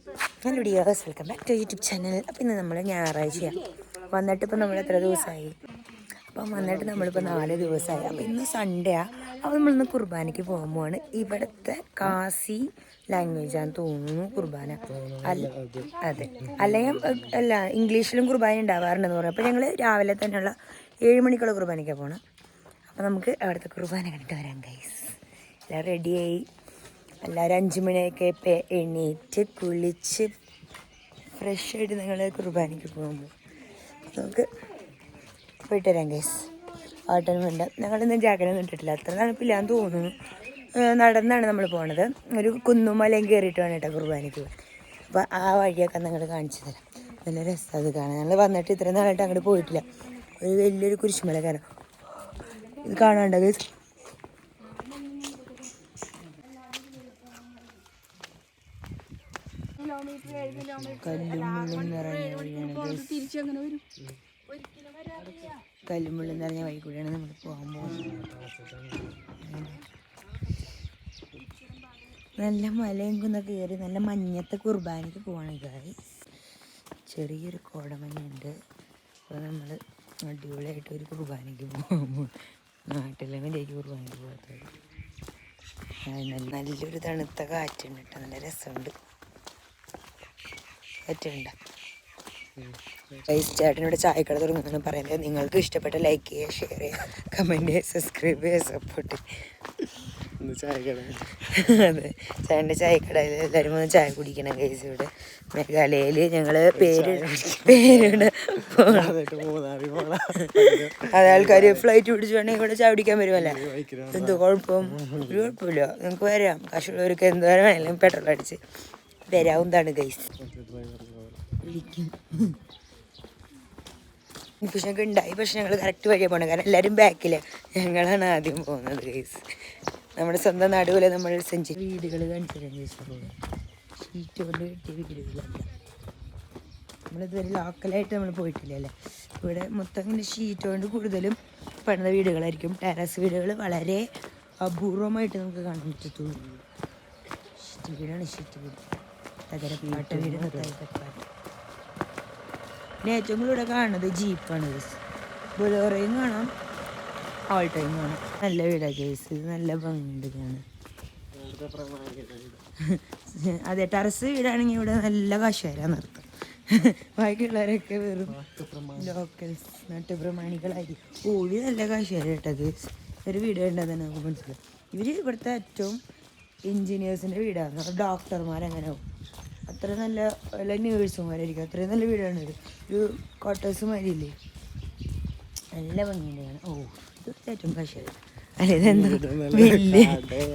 Hello dears, welcome back to YouTube channel. അപ്പോൾ ഇന്ന് നമ്മൾ ഞായറാഴ്ചയാണ് വന്നിട്ട് ഇപ്പോൾ നമ്മൾ എത്ര ദിവസമായി? അപ്പം വന്നിട്ട് നമ്മളിപ്പോൾ 4 ദിവസമായി. അപ്പോൾ ഇന്ന് സൺഡേയാണ്. അപ്പോൾ നമ്മളിന്ന് കുർബാനയ്ക്ക് പോകുമ്പോഴാണ്. ഇവിടുത്തെ കാസി ലാംഗ്വേജാന്ന് തോന്നുന്നു കുർബാന. അതെ, അല്ലെങ്കിൽ അല്ല, ഇംഗ്ലീഷിലും കുർബാന ഉണ്ടാവാറുണ്ടെന്ന് പറഞ്ഞു. അപ്പോൾ ഞങ്ങൾ രാവിലെ തന്നെയുള്ള 7 മണിക്കുള്ള കുർബാനയ്ക്കാണ് പോകണം. അപ്പോൾ നമുക്ക് അവിടുത്തെ കുർബാന കണ്ടിട്ട് വരാം ഗൈസ്. എല്ലാം റെഡിയായി. എല്ലാവരും 5 മണിയൊക്കെ എണീറ്റ് കുളിച്ച് ഫ്രഷായിട്ട് ഞങ്ങൾ കുർബാനയ്ക്ക് പോകുമ്പോൾ നമുക്ക് പോയിട്ട് വരാം ഗൈസ്. ആട്ടൊന്നും വേണ്ട, ഞങ്ങളിന്ന് ജാക്കറ്റൊന്നും ഇട്ടിട്ടില്ല. അത്ര തണുപ്പില്ലാന്ന് തോന്നുന്നു. നടന്നാണ് നമ്മൾ പോണത്. ഒരു കുന്നുമലയും കയറിയിട്ട് വേണം കേട്ടോ കുർബാനയ്ക്ക് പോകാൻ. അപ്പോൾ ആ വഴിയൊക്കെ ഞങ്ങൾ കാണിച്ചു തരാം. നല്ല രസം അത് കാണാൻ. ഞങ്ങൾ വന്നിട്ട് ഇത്രയും നാളായിട്ട് അങ്ങോട്ട് പോയിട്ടില്ല. ഒരു വലിയൊരു കുരിശുമല കയറാം. ഇത് കാണാണ്ടോ ഗൈസ്? കല്ലുമുള്ളും നിറഞ്ഞ വഴി കൂടിയാണ് നമ്മൾ പോകാൻ പോകുന്നത്. നല്ല മലയും കുന്നൊക്കെ കയറി നല്ല മഞ്ഞത്തെ കുർബാനയ്ക്ക് പോവാണ് ഗൈസ്. ചെറിയൊരു കോടമഞ്ഞുണ്ട്. അപ്പോൾ നമ്മൾ അടിപൊളിയായിട്ട് ഒരു കുർബാനയ്ക്ക് പോകുമ്പോൾ നാട്ടിലെങ്കിലേക്ക് കുർബാനയ്ക്ക് പോകാത്തത്. നല്ലൊരു തണുത്ത കാറ്റുണ്ട് കേട്ടോ, നല്ല രസമുണ്ട്. പറ്റുന്നുണ്ട് ഗൈസ്. ചേട്ടനോട് ചായക്കട തുടങ്ങുന്നതാണ് പറയുന്നത്. നിങ്ങൾക്ക് ഇഷ്ടപ്പെട്ട ലൈക്ക് ചെയ്യുക, ഷെയർ ചെയ്യുക, കമൻറ്റ് ചെയ്യുക, സബ്സ്ക്രൈബ് ചെയ്യുക, സപ്പോർട്ട് ചെയ്യുക. അതെ, ചേട്ടൻ്റെ ചായക്കടയിൽ എല്ലാവരും വന്ന് ചായ കുടിക്കണം ഗൈസ്. ഇവിടെ മേഘാലയയിൽ ഞങ്ങൾ പേരിട് അതെ, ആൾക്കാർ ഫ്ലൈറ്റ് പിടിച്ച് വേണമെങ്കിൽ ഇവിടെ ചായ കുടിക്കാൻ വരുമല്ലേ. എന്ത് കുഴപ്പം? ഒരു കുഴപ്പമില്ല, നിങ്ങൾക്ക് വരാം. കാശുള്ളവർക്ക് എന്ത് വരെ വേണമെങ്കിലും പെട്രോൾ അടിച്ച് വരാവുന്നതാണ് ഗൈസ്. കൺഫ്യൂഷനൊക്കെ ഉണ്ടായി, പക്ഷെ ഞങ്ങൾ കറക്റ്റ് വഴിയാണ് പോകണം. കാരണം എല്ലാവരും ബാക്കിൽ, ഞങ്ങളാണ് ആദ്യം പോകുന്നത് ഗൈസ്. നമ്മുടെ സ്വന്തം നാട് പോലെ നമ്മൾ സെഞ്ചുറി വീടുകൾ കാണിച്ചിട്ടുണ്ട് ഗൈസ്. ഷീറ്റ് കൊണ്ട് കിട്ടിയ വീടുകളല്ല. നമ്മളിതുവരെ ലോക്കലായിട്ട് നമ്മൾ പോയിട്ടില്ല അല്ലേ. ഇവിടെ മൊത്തം ഇങ്ങനെ ഷീറ്റ് കൊണ്ട് കൂടുതലും പണിത വീടുകളായിരിക്കും. ടെറസ് വീടുകൾ വളരെ അപൂർവമായിട്ട് നമുക്ക് കാണാൻ പറ്റത്തുള്ളൂ. ഷീറ്റ് വീടാണ്, ഷീറ്റ് വീട്. തകരപ്പാട്ട വീട്, തകരപ്പാട്ട. പിന്നെ ഏറ്റവും കൂടുതൽ ഇവിടെ കാണുന്നത് ജീപ്പാണ് ഗൈസ്. ബൊലേറോയും കാണാം, ഓൾട്ടോയും കാണാം. നല്ല വീടാണ് ഗൈസ്. ഇത് നല്ല ഭംഗിയുണ്ട് കാണാൻ. അതെ, ടെറസ് വീടാണെങ്കിൽ ഇവിടെ നല്ല കാശുകാരാന്ന് അർത്ഥം. ബാക്കിയുള്ളവരൊക്കെ വെറും ലോക്കൽസ്, നാട്ടുപ്രമാണികളായിരിക്കും. ഓടി നല്ല കാശുകാർ കേട്ടത്. ഒരു വീട് കണ്ടാൽ തന്നെ നമുക്ക് മനസ്സിലാവും. ഇവർ ഇവിടുത്തെ ഏറ്റവും എൻജിനീയേഴ്സിൻ്റെ വീടാണ്. ഡോക്ടർമാരങ്ങനെ ആവും. അത്ര നല്ല വല്ല നേഴ്സുമാരായിരിക്കും. അത്രയും നല്ല വീടാണ് ഇത്. ഒരു ക്വാർട്ടേഴ്സ് മാതിരിയില്ലേ, നല്ല ഭംഗിയുണ്ട് കാണാൻ. ഓ, ഇത് ഏറ്റവും കാശുകാർ അല്ലേ. ഇതെന്താ വില്ല്?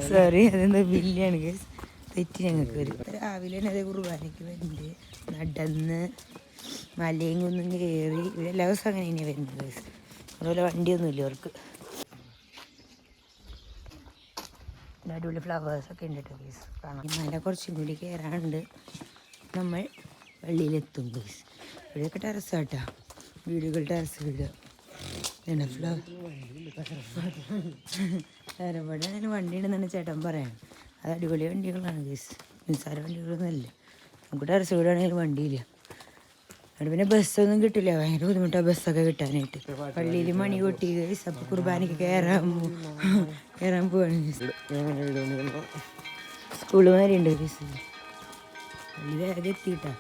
സോറി, അതെന്താ വില്ലാണ് ഗൈസ്. തെറ്റി ഞങ്ങൾക്ക് വരും. രാവിലെ തന്നെ അതേ കുർബാനയ്ക്ക് വരുന്നുണ്ട്. നടന്ന് മലയും കുന്നും കയറി. ഇവിടെ എല്ലാ ദിവസവും അങ്ങനെ തന്നെയാണ് വരുന്നത് ഗൈസ്. അതുപോലെ വണ്ടിയൊന്നുമില്ല അവർക്ക്. അടിപൊളി ഫ്ലവേഴ്സൊക്കെ ഉണ്ട് കേട്ടോ ഗൈസ് കാണാം. ഈ മല കുറച്ചും കൂടി കയറാനുണ്ട്. നമ്മൾ പള്ളിയിലെത്തും ഗൈസ്. ഇവിടെയൊക്കെ ടെറസാട്ടാ വീടുകൾ, ടെറസ് വീട്. വേറെവിടെ വണ്ടി ഉണ്ടെന്നാണ് ചേട്ടൻ പറയാൻ. അത് അടിപൊളി വണ്ടികളാണ് ഗൈസ്, നിസ്സാര വണ്ടികളൊന്നുമല്ല. നമുക്ക് ടെറസ് വീടാണെങ്കിലും വണ്ടിയില്ല. അവിടെ പിന്നെ ബസ്സൊന്നും കിട്ടില്ല, ഭയങ്കര ബുദ്ധിമുട്ടാണ് ബസ്സൊക്കെ കിട്ടാനായിട്ട്. പള്ളിയിൽ മണി കൊട്ടി ഗൈസ്. അപ്പോൾ കുർബാനയ്ക്ക് കയറാൻ പോവാണ് ഗൈസ്. School മാരിയുണ്ട് guys. പള്ളി വേഗം എത്തിയിട്ടാ,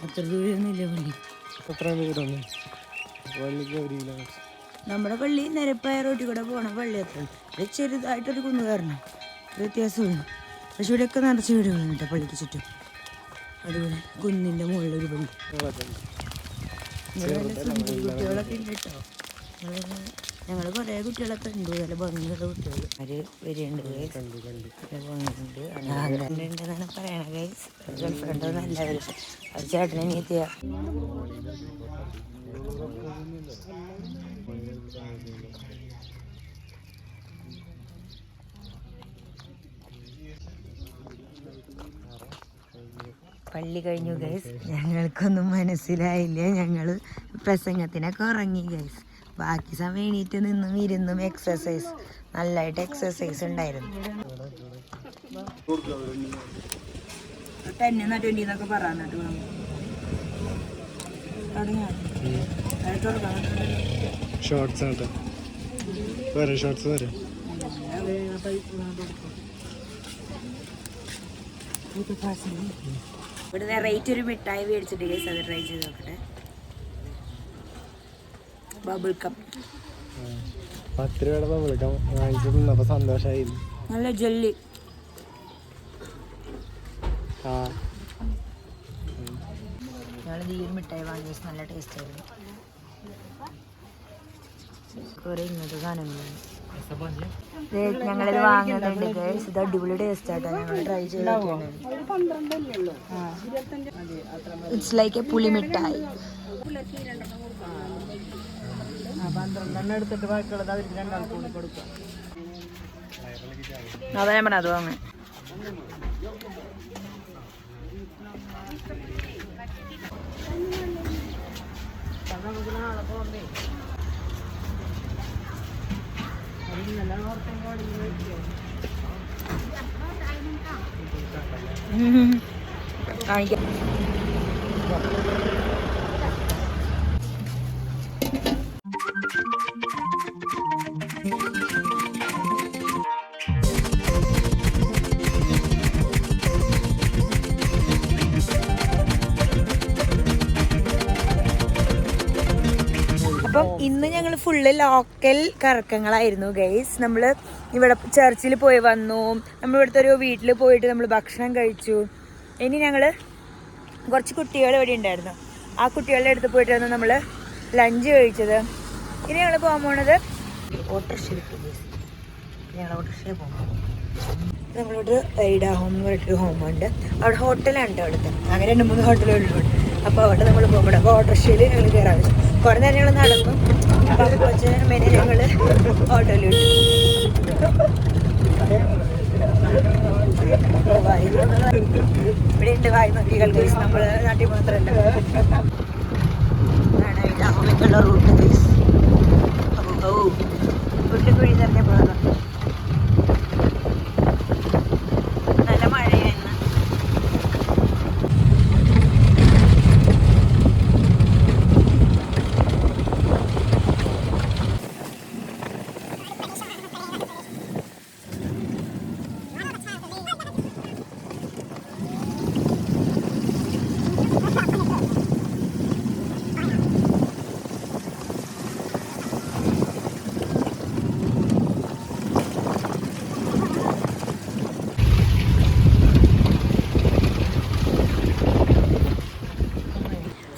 അത്ര ദൂരമൊന്നുമില്ല പള്ളി. നമ്മുടെ പള്ളി നിരപ്പായ റോട്ടിൽ കൂടെ പോകണ പള്ളി അത്ര ചെറുതായിട്ടൊരു കുന്ന് കയറണം, വ്യത്യാസമാണ്. പക്ഷെ ഇവിടെയൊക്കെ നിറച്ച് വീടുകളുണ്ട് കേട്ടോ പള്ളിക്ക് ചുറ്റും. അതുപോലെ കുന്നിൻ്റെ മുകളിലൊരു പള്ളി. കുട്ടികളൊക്കെ ഉണ്ട് കേട്ടോ. ഞങ്ങൾ കുറേ കുട്ടികളൊക്കെ ഉണ്ട്, നല്ല ഭംഗിയുള്ള കുട്ടികൾ. അവർ വരുന്നുണ്ട് ഗൈസ്, നല്ല ഭംഗിയുണ്ട്. ഉണ്ടെന്നാണ് പറയണത് ഗൈസ്. ഗേൾഫ്രണ്ടൊന്നും അല്ല അവർ, അത് ചേട്ടനെ നീത്തിയ. പള്ളി കഴിഞ്ഞു ഗൈസ്. ഞങ്ങൾക്കൊന്നും മനസ്സിലായില്ല. ഞങ്ങൾ പ്രസംഗത്തിനൊക്കെ ഉറങ്ങി ഗൈസ്. ബാക്കി സമയം എണീറ്റ് നിന്നും ഇരുന്നും എക്സസൈസ്, നല്ലതായിട്ട് എക്സസൈസ് ഉണ്ടായിരുന്നു. 10 20 എന്നൊക്കെ പറയാന്നിട്ട് ഷോർട്സ് ആട്ടോ വരെ ഷോർട്സ് വരെ ഇവിടെ വെറൈറ്റി ഒരു മിഠായി മേടിച്ചിട്ട് ഗൈസ് അത് ട്രൈ ചെയ്ത് നോക്കട്ടെ. ബബിൾ കപ്പ് 10 രൂപയുടെ ബബിൾ കം വാങ്ങിച്ചിട്ടുണ്ടപ്പോൾ സന്തോഷമായി. നല്ല ജെല്ലി. ഞങ്ങളിത് ഈ ഒരു മിഠായി വാങ്ങി നല്ല ടേസ്റ്റ് ആയിരുന്നു. കുറേ ഇങ്ങനത്തെ സാധനങ്ങളാണ് ഞങ്ങളിത് വാങ്ങുന്നുണ്ട് ഗൈസ്. ഇത് അടിപൊളി ടേസ്റ്റ് ആട്ടോ. ഞങ്ങൾ ട്രൈ ചെയ്തിട്ടുണ്ട്. ഇറ്റ്സ് ലൈക്ക് എ പുളി മിഠായി. 12 എടുത്തിട്ട് ബാക്കിയുള്ളത് അവർക്ക് 2 കൂടി കൊടുക്കാം. അതാ ഞാൻ പറഞ്ഞത്. അത് വാങ്ങാൻ കാണിക്കാം. അപ്പം ഇന്ന് ഞങ്ങൾ ഫുള്ള് ലോക്കൽ കറക്കങ്ങളായിരുന്നു ഗൈസ്. നമ്മൾ ഇവിടെ ചർച്ചിൽ പോയി വന്നു. നമ്മളിവിടുത്തെ ഒരു വീട്ടിൽ പോയിട്ട് നമ്മൾ ഭക്ഷണം കഴിച്ചു. ഇനി ഞങ്ങൾ കുറച്ച് കുട്ടികൾ ഇവിടെ ഉണ്ടായിരുന്നു. ആ കുട്ടികളുടെ അടുത്ത് പോയിട്ടായിരുന്നു നമ്മൾ ലഞ്ച് കഴിച്ചത്. ഇനി ഞങ്ങൾ പോകാൻ പോണത് ഓട്ടോറിക്ഷയിൽ ഞങ്ങൾ ഓട്ടോറിക്ഷയിൽ പോകുമ്പോൾ നമ്മളോട് ഐഡാ ഹോം എന്ന് പറഞ്ഞിട്ടൊരു ഹോമുണ്ട്. അവിടെ ഹോട്ടലുണ്ട്. അവിടുത്തെ അങ്ങനെ 2-3 ഹോട്ടലുകളുണ്ട്. അപ്പോൾ അവിടെ നമ്മൾ പോകുമ്പോൾ അപ്പോൾ ഓട്ടോറിക്ഷയിൽ ഞങ്ങൾ കയറാൻ വെച്ചു. കുറേ നേരം ഞങ്ങൾ നടന്നു. അപ്പോൾ അത് കുറച്ച് നേരം മേലെ ഞങ്ങൾ ഓട്ടോയിൽ വിട്ടു. ഇവിടെ ഉണ്ട് വായു നോക്കികൾ ഗൈസ്. നമ്മൾ നാട്ടിൽ മാത്രമല്ല ഐഡാഹോമിലേക്കുള്ള റൂട്ട് ഗൈസ്. ഓ വീട്ടിൽ കുഴി തന്നെ പോകാം. നല്ല മഴയായിരുന്നു.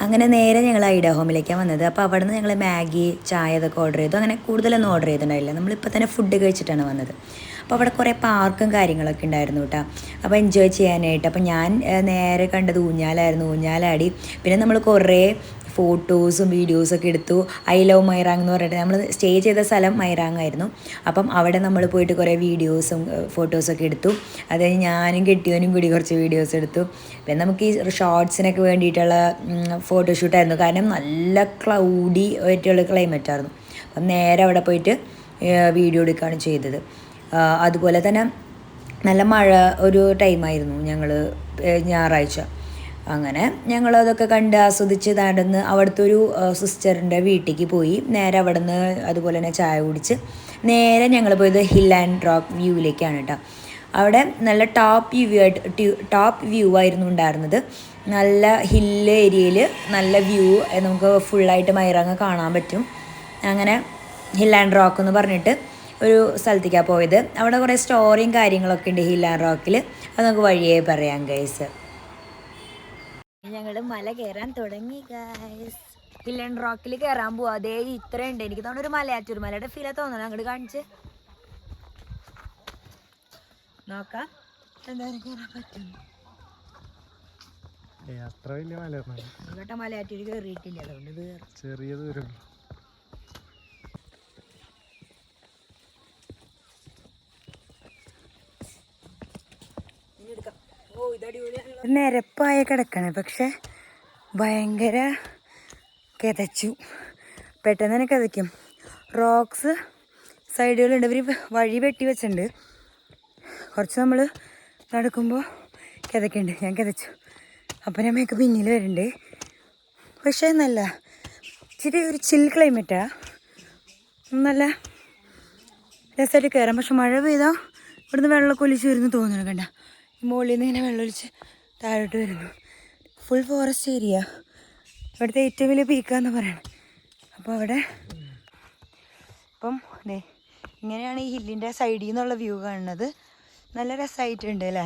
അങ്ങനെ നേരെ ഞങ്ങൾ ഐഡാ ഹോമിലേക്കാണ് വന്നത്. അപ്പോൾ അവിടെ നിന്ന് ഞങ്ങൾ മാഗി ചായ ഇതൊക്കെ ഓർഡർ ചെയ്തു. അങ്ങനെ കൂടുതലൊന്നും ഓർഡർ ചെയ്തിട്ടുണ്ടായില്ല. നമ്മളിപ്പോൾ തന്നെ ഫുഡ് കഴിച്ചിട്ടാണ് വന്നത്. അപ്പോൾ അവിടെ കുറേ പാർക്കും കാര്യങ്ങളൊക്കെ ഉണ്ടായിരുന്നു കേട്ടോ. അപ്പോൾ എൻജോയ് ചെയ്യാനായിട്ട്. അപ്പോൾ ഞാൻ നേരെ കണ്ടത് ഊഞ്ഞാലായിരുന്നു. ഊഞ്ഞാലാടി. പിന്നെ നമ്മൾ കുറേ ഫോട്ടോസും വീഡിയോസൊക്കെ എടുത്തു. ഐ ലവ് മൈറാങ് എന്ന് പറഞ്ഞിട്ട് നമ്മൾ സ്റ്റേ ചെയ്ത സ്ഥലം മൈറാങ് ആയിരുന്നു. അപ്പം അവിടെ നമ്മൾ പോയിട്ട് കുറേ വീഡിയോസും ഫോട്ടോസൊക്കെ എടുത്തു. അത് കഴിഞ്ഞ് ഞാനും കെട്ടിയവനും കൂടി കുറച്ച് വീഡിയോസ് എടുത്തു. പിന്നെ നമുക്ക് ഈ ഷോർട്സിനൊക്കെ വേണ്ടിയിട്ടുള്ള ഫോട്ടോഷൂട്ടായിരുന്നു. കാരണം നല്ല ക്ലൗഡി ആയിട്ടുള്ള ക്ലൈമറ്റായിരുന്നു. അപ്പം നേരെ അവിടെ പോയിട്ട് വീഡിയോ എടുക്കുകയാണ് ചെയ്തത്. അതുപോലെ തന്നെ നല്ല മഴ ഒരു ടൈമായിരുന്നു ഞായറാഴ്ച. അങ്ങനെ ഞങ്ങളതൊക്കെ കണ്ട് ആസ്വദിച്ച് നടന്ന് അവിടുത്തെ ഒരു സിസ്റ്ററിൻ്റെ വീട്ടിലേക്ക് പോയി. നേരെ അവിടെ നിന്ന് അതുപോലെ തന്നെ ചായ കുടിച്ച് നേരെ ഞങ്ങൾ പോയത് ഹിൽ ആൻഡ് റോക്ക് വ്യൂവിലേക്കാണ് കേട്ടോ. അവിടെ നല്ല ടോപ്പ് വ്യൂ ആയിരുന്നു ഉണ്ടായിരുന്നത്. നല്ല ഹില്ല് ഏരിയയിൽ നല്ല വ്യൂ നമുക്ക് ഫുള്ളായിട്ട് മൈറാങ് കാണാൻ പറ്റും. അങ്ങനെ ഹിൽ ആൻഡ് റോക്ക് എന്ന് പറഞ്ഞിട്ട് ഒരു സ്ഥലത്തേക്കാണ് പോയത്. അവിടെ കുറേ സ്റ്റോറിയും കാര്യങ്ങളൊക്കെ ഉണ്ട് ഹിൽ ആൻഡ് റോക്കിൽ. അത് നമുക്ക് വഴിയേ പറയാം ഗൈസ്. ഞങ്ങൾ മല കയറാൻ തുടങ്ങി ഗൈസ്. ഹിൽ ആൻഡ് റോക്കിൽ കയറാൻ പോവാ. അതേ ഇത്രയുണ്ട്. എനിക്ക് തോന്നുന്നു ഒരു മലയാറ്റൂർ മലയുടെ ഫീലാണ് തോന്നണം. അങ്ങോട്ട് കാണിച്ച് നോക്കാം എന്തായാലും കയറാൻ പറ്റും. അത്ര വലിയ മല മലയാറ്റൂർ കയറിയിട്ടില്ല. അതുകൊണ്ട് ചെറിയ ദൂരം. നിരപ്പായ കിടക്കണേ. പക്ഷെ ഭയങ്കര കിതച്ചു. പെട്ടെന്ന് തന്നെ കിതയ്ക്കും. റോക്സ് സൈഡുകളുണ്ട്. ഇവർ വഴി വെട്ടി വെച്ചിട്ടുണ്ട്. കുറച്ച് നമ്മൾ നടക്കുമ്പോൾ കിതക്കുന്നുണ്ട്, ഞാൻ കിതച്ചു. അപ്പം അമ്മയൊക്കെ പിന്നിൽ വരുന്നുണ്ട്. പക്ഷേ നല്ല ഇച്ചിരി ഒരു ചിൽ ക്ലൈമറ്റാ, നല്ല രസമായിട്ട് കയറാം. പക്ഷെ മഴ പെയ്താൽ ഇവിടുന്ന് വെള്ളമൊക്കെ ഒലിച്ച് വരുന്നു തോന്നുന്നു. കണ്ട ഈ മുകളിൽ നിന്ന് ഇങ്ങനെ വെള്ളം ഒലിച്ച് താഴോട്ട് വരുന്നു. ഫുൾ ഫോറസ്റ്റ് ഏരിയ, ഇവിടുത്തെ ഏറ്റവും വലിയ പീക്കാന്ന് പറയണം. അപ്പോൾ അവിടെ ഇപ്പം അതെ ഇങ്ങനെയാണ് ഈ ഹില്ലിൻ്റെ സൈഡിൽ നിന്നുള്ള വ്യൂ കാണുന്നത്. നല്ല രസമായിട്ടുണ്ട് അല്ലേ.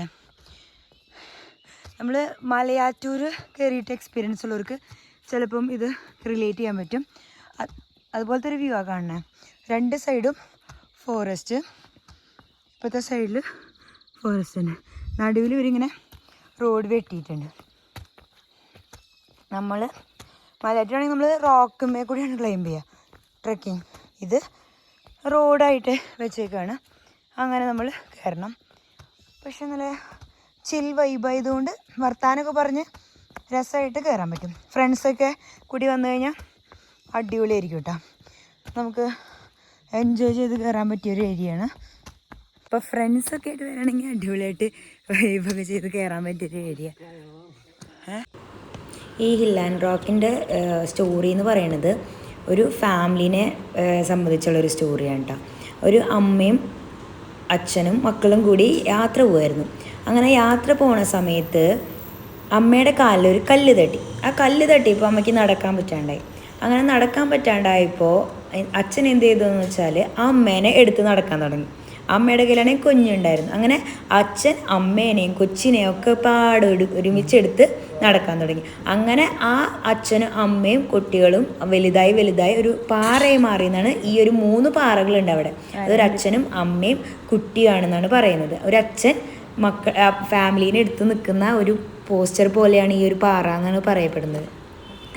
നമ്മൾ മലയാറ്റൂർ കയറിയിട്ട് എക്സ്പീരിയൻസ് ഉള്ളവർക്ക് ചിലപ്പം ഇത് റിലേറ്റ് ചെയ്യാൻ പറ്റും. അതുപോലത്തെ ഒരു വ്യൂ ആണ് കാണുന്നത്. രണ്ട് സൈഡും ഫോറസ്റ്റ്, ഇപ്പോഴത്തെ സൈഡിൽ ഫോറസ്റ്റ് തന്നെ, നടുവിൽ ഇവരിങ്ങനെ റോഡ് വെട്ടിയിട്ടുണ്ട്. നമ്മൾ മലയാറ്റൂരാണെങ്കിൽ നമ്മൾ റോക്കുമേ കൂടിയാണ് ക്ലൈംബ് ചെയ്യുക, ട്രെക്കിങ്. ഇത് റോഡായിട്ട് വെച്ചേക്കാണ്, അങ്ങനെ നമ്മൾ കയറണം. പക്ഷെ നല്ല ചിൽ വൈബായതുകൊണ്ട് വർത്താനമൊക്കെ പറഞ്ഞ് രസമായിട്ട് കയറാൻ പറ്റും. ഫ്രണ്ട്സൊക്കെ കൂടി വന്നു കഴിഞ്ഞാൽ അടിപൊളിയായിരിക്കും കേട്ടോ. നമുക്ക് എൻജോയ് ചെയ്ത് കയറാൻ പറ്റിയൊരു ഏരിയയാണ്. അപ്പോൾ ഫ്രണ്ട്സൊക്കെ ആയിട്ട് വരികയാണെങ്കിൽ അടിപൊളിയായിട്ട് വൈബൊക്കെ ചെയ്ത് കയറാൻ പറ്റിയൊരു ഏരിയ. ഈ ഹിൽ ആൻഡ് റോക്കിൻ്റെ സ്റ്റോറി എന്ന് പറയുന്നത് ഒരു ഫാമിലിനെ സംബന്ധിച്ചുള്ളൊരു സ്റ്റോറിയാണ് കേട്ടോ. ഒരു അമ്മയും അച്ഛനും മക്കളും കൂടി യാത്ര പോകുമായിരുന്നു. അങ്ങനെ യാത്ര പോണ സമയത്ത് അമ്മയുടെ കാലിൽ ഒരു കല്ല് തട്ടി. ആ കല്ല് തട്ടിയപ്പോൾ അമ്മയ്ക്ക് നടക്കാൻ പറ്റാണ്ടായി. അങ്ങനെ നടക്കാൻ പറ്റാണ്ടായപ്പോൾ അച്ഛൻ എന്ത് ചെയ്തതെന്ന് വെച്ചാൽ ആ അമ്മേനെ എടുത്ത് നടക്കാൻ തുടങ്ങി. അമ്മയുടെ കയ്യിലാണെങ്കിൽ കുഞ്ഞുണ്ടായിരുന്നു. അങ്ങനെ അച്ഛൻ അമ്മേനെയും കൊച്ചിനെയും ഒക്കെ ഒരുമിച്ചെടുത്ത് നടക്കാൻ തുടങ്ങി. അങ്ങനെ ആ അച്ഛനും അമ്മയും കുട്ടികളും വലുതായി വലുതായി ഒരു പാറയെ മാറിയെന്നാണ്. ഈ ഒരു 3 പാറകളുണ്ട് അവിടെ. അതൊരു അച്ഛനും അമ്മയും കുട്ടിയാണെന്നാണ് പറയുന്നത്. ഒരു അച്ഛൻ ഫാമിലീനെ എടുത്ത് നിൽക്കുന്ന ഒരു പോസ്റ്റർ പോലെയാണ് ഈ ഒരു പാറ എന്നാണ് പറയപ്പെടുന്നത്.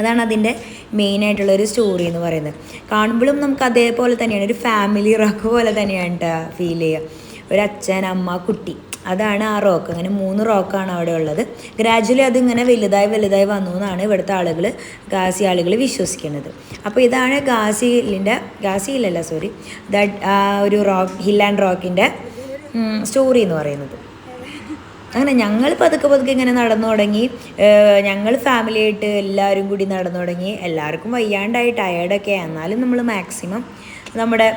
അതാണ് അതിൻ്റെ മെയിനായിട്ടുള്ളൊരു സ്റ്റോറി എന്ന് പറയുന്നത്. കാണുമ്പോഴും നമുക്ക് അതേപോലെ തന്നെയാണ്, ഒരു ഫാമിലി റോക്ക് പോലെ തന്നെയാണ് കേട്ടോ ഫീൽ ചെയ്യുക. ഒരു അച്ഛൻ അമ്മ കുട്ടി, അതാണ് ആ റോക്ക്. അങ്ങനെ 3 റോക്കാണ് അവിടെ ഉള്ളത്. ഗ്രാജുവലി അതിങ്ങനെ വലുതായി വലുതായി വന്നു എന്നാണ് ഇവിടുത്തെ ഗാസി ആളുകൾ വിശ്വസിക്കുന്നത്. അപ്പോൾ ഇതാണ് ഗാസി ഹില്ലല്ല ഒരു ഹിൽ ആൻഡ് റോക്കിൻ്റെ സ്റ്റോറി എന്ന് പറയുന്നത്. അങ്ങനെ ഞങ്ങൾ പതുക്കെ ഇങ്ങനെ നടന്നു തുടങ്ങി. ഞങ്ങൾ ഫാമിലിയായിട്ട് എല്ലാവരും കൂടി നടന്നു തുടങ്ങി. എല്ലാവർക്കും വയ്യാണ്ടായി, ടയേർഡൊക്കെ. എന്നാലും നമ്മൾ മാക്സിമം നമ്മുടെ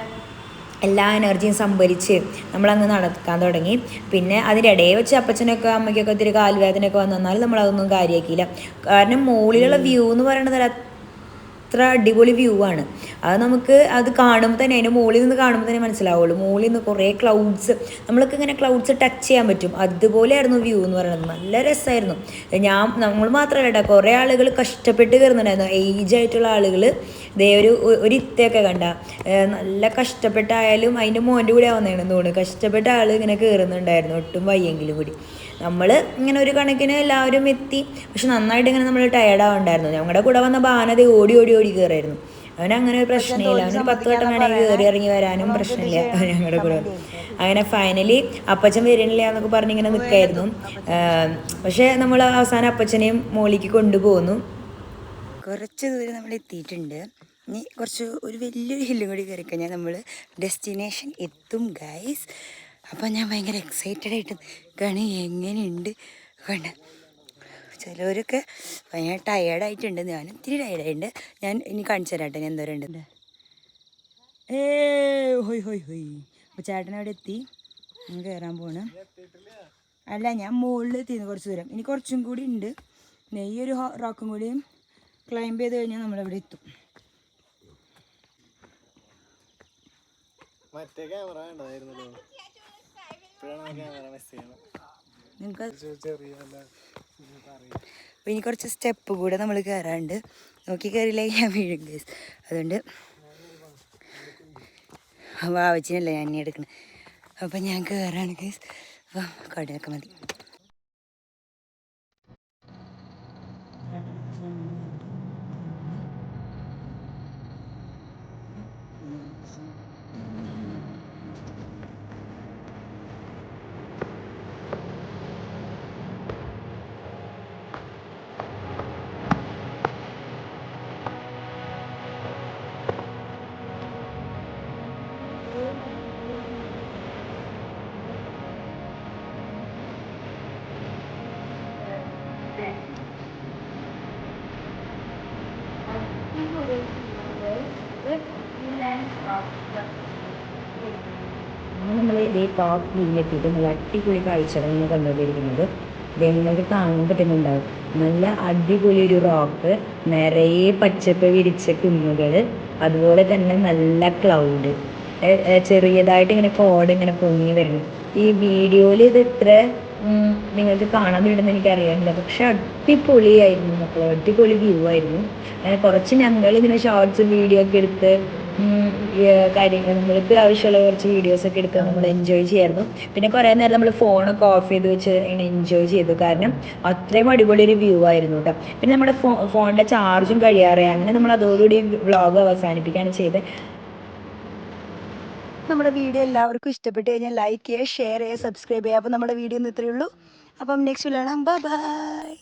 എല്ലാ എനർജിയും സംഭരിച്ച് നമ്മളങ്ങ് നടക്കാൻ തുടങ്ങി. പിന്നെ അതിൻ്റെ ഇടയിൽ വെച്ച് അപ്പച്ചനൊക്കെ അമ്മയ്ക്കൊക്കെ ഒത്തിരി കാൽവേദനയൊക്കെ വന്നാലും നമ്മളതൊന്നും കാര്യമാക്കിയില്ല. കാരണം മുകളിലുള്ള വ്യൂ എന്ന് പറയുന്നത് അത്ര അടിപൊളി വ്യൂ ആണ്. അത് നമുക്ക് അത് കാണുമ്പോൾ തന്നെ, അതിൻ്റെ മുകളിൽ നിന്ന് കാണുമ്പോൾ തന്നെ മനസ്സിലാവുള്ളൂ. മുകളിൽ നിന്ന് കുറേ ക്ലൗഡ്സ്, നമ്മൾക്ക് ഇങ്ങനെ ക്ലൗഡ്സ് ടച്ച് ചെയ്യാൻ പറ്റും. അതുപോലെയായിരുന്നു വ്യൂ എന്ന് പറയുന്നത്. നല്ല രസമായിരുന്നു. നമ്മൾ മാത്രമല്ല കേട്ടോ, കുറേ ആളുകൾ കഷ്ടപ്പെട്ട് കയറുന്നുണ്ടായിരുന്നു. ഏജ് ആയിട്ടുള്ള ആളുകൾ ഇതേ ഒരു ഇത്തയൊക്കെ കണ്ട നല്ല കഷ്ടപ്പെട്ടായാലും അതിൻ്റെ മോൻ്റെ കൂടെ വന്നേണെന്ന് തോന്നുന്നു. കഷ്ടപ്പെട്ട ആൾ ഇങ്ങനെ കയറുന്നുണ്ടായിരുന്നു, ഒട്ടും വയ്യെങ്കിലും കൂടി. നമ്മൾ ഇങ്ങനെ ഒരു കണക്കിന് എല്ലാവരും എത്തി. പക്ഷെ നന്നായിട്ട് ഇങ്ങനെ നമ്മൾ ടയേർഡാവുണ്ടായിരുന്നു. ഞങ്ങളുടെ കൂടെ വന്ന ബാനത ഓടി കയറായിരുന്നു. അവനങ്ങനെ ഒരു പ്രശ്നമില്ല. അവന് 10 വട്ടം വേണമെങ്കിൽ കയറി ഇറങ്ങി വരാനും പ്രശ്നമില്ല ഞങ്ങളുടെ കൂടെ. അങ്ങനെ ഫൈനലി അപ്പച്ചൻ വരണില്ല എന്നൊക്കെ പറഞ്ഞിങ്ങനെ നിൽക്കായിരുന്നു. പക്ഷേ നമ്മൾ അവസാനം അപ്പച്ചനെയും മോളിക്ക് കൊണ്ടുപോകുന്നു. കുറച്ച് ദൂരം നമ്മൾ എത്തിയിട്ടുണ്ട്. ഇനി ഒരു വലിയൊരു ഹില്ലും കൂടി കയറി കഴിഞ്ഞാൽ നമ്മൾ ഡെസ്റ്റിനേഷൻ എത്തും ഗൈസ്. അപ്പം ഞാൻ ഭയങ്കര എക്സൈറ്റഡ് ആയിട്ട് കാണി. എങ്ങനെയുണ്ട് കണ്ട, ചിലവരൊക്കെ ഭയങ്കര ടയേർഡായിട്ടുണ്ട്. ഞാൻ ഇത്തിരി ടയേർഡായിട്ടുണ്ട്. ഞാൻ ഇനി കാണിച്ചു തരാട്ടെ ഞാൻ എന്തോരം ഉണ്ട്. ഹൊയ്. അപ്പോൾ ചേട്ടൻ അവിടെ എത്തി, ഞാൻ കയറാൻ പോണ്. അല്ല, ഞാൻ മുകളിൽ എത്തിയിരുന്നു കുറച്ച് ദൂരം. ഇനി കുറച്ചും കൂടി ഉണ്ട്. ഈ ഒരു റോക്കും കൂടിയും ക്ലൈംബ് ചെയ്ത് കഴിഞ്ഞാൽ നമ്മളെവിടെ എത്തും. മറ്റേ ക്യാമറ വേണ്ടതായിരുന്നല്ലോ. ഇനി കുറച്ച് സ്റ്റെപ്പ് കൂടെ നമ്മൾ കയറാണ്ട്. നോക്കി കയറിയില്ല ഞാൻ വീഴും ഗൈസ്. അതുകൊണ്ട് വാവച്ചിനല്ല ഞാൻ ഇനി എടുക്കണം. അപ്പം ഞാൻ കയറാണ് ഗൈസ്. അപ്പം കടയൊക്കെ മതി. നമ്മൾ ഇതേ ടോപ്പ് വീട്ടിലെത്തിയിട്ട് നല്ല അടിപൊളി കാഴ്ചകളാണ് കണ്ടുകൊണ്ടിരിക്കുന്നത്. നിങ്ങൾക്ക് കാണാൻ പറ്റുന്നുണ്ടാവും, നല്ല അടിപൊളി ഒരു റോക്ക്, നിറയെ പച്ചപ്പ് വിരിച്ച കുന്നുകൾ, അതുപോലെ തന്നെ നല്ല ക്ലൗഡ്, ചെറിയതായിട്ട് ഇങ്ങനെ കോട് ഇങ്ങനെ പൊങ്ങി വരുന്നു. ഈ വീഡിയോയിൽ ഇത് ഇത്ര നിങ്ങൾക്ക് കാണാൻ പറ്റുമെന്ന് എനിക്കറിയാനില്ല, പക്ഷെ അടിപൊളിയായിരുന്നു മക്കളെ, അടിപൊളി വ്യൂ ആയിരുന്നു. കുറച്ച് ഞങ്ങൾ ഇങ്ങനെ ഷോർട്സ് വീഡിയോ ഒക്കെ എടുത്ത് കാര്യങ്ങൾ നമ്മൾക്ക് ആവശ്യമുള്ള കുറച്ച് വീഡിയോസൊക്കെ എടുത്ത് നമ്മൾ എൻജോയ് ചെയ്യായിരുന്നു. പിന്നെ കുറേ നേരം നമ്മൾ ഫോണൊക്കെ ഓഫ് ചെയ്ത് വെച്ച് ഇങ്ങനെ എൻജോയ് ചെയ്തു, കാരണം അത്രയും അടിപൊളി ഒരു വ്യൂ ആയിരുന്നു കേട്ടോ. പിന്നെ നമ്മുടെ ഫോണിൻ്റെ ചാർജും കഴിയാറേ, അങ്ങനെ നമ്മൾ അതോടുകൂടി വ്ളോഗ് അവസാനിപ്പിക്കുകയാണ് ചെയ്തത്. നമ്മുടെ വീഡിയോ എല്ലാവർക്കും ഇഷ്ടപ്പെട്ട് കഴിഞ്ഞാൽ ലൈക്ക് ചെയ്യുക, ഷെയർ ചെയ്യുക, സബ്സ്ക്രൈബ് ചെയ്യുക. അപ്പോൾ നമ്മുടെ വീഡിയോ ഇന്ന് ഇത്രയേ ഉള്ളൂ. അപ്പം നെക്സ്റ്റ് കാണാം. Bye bye.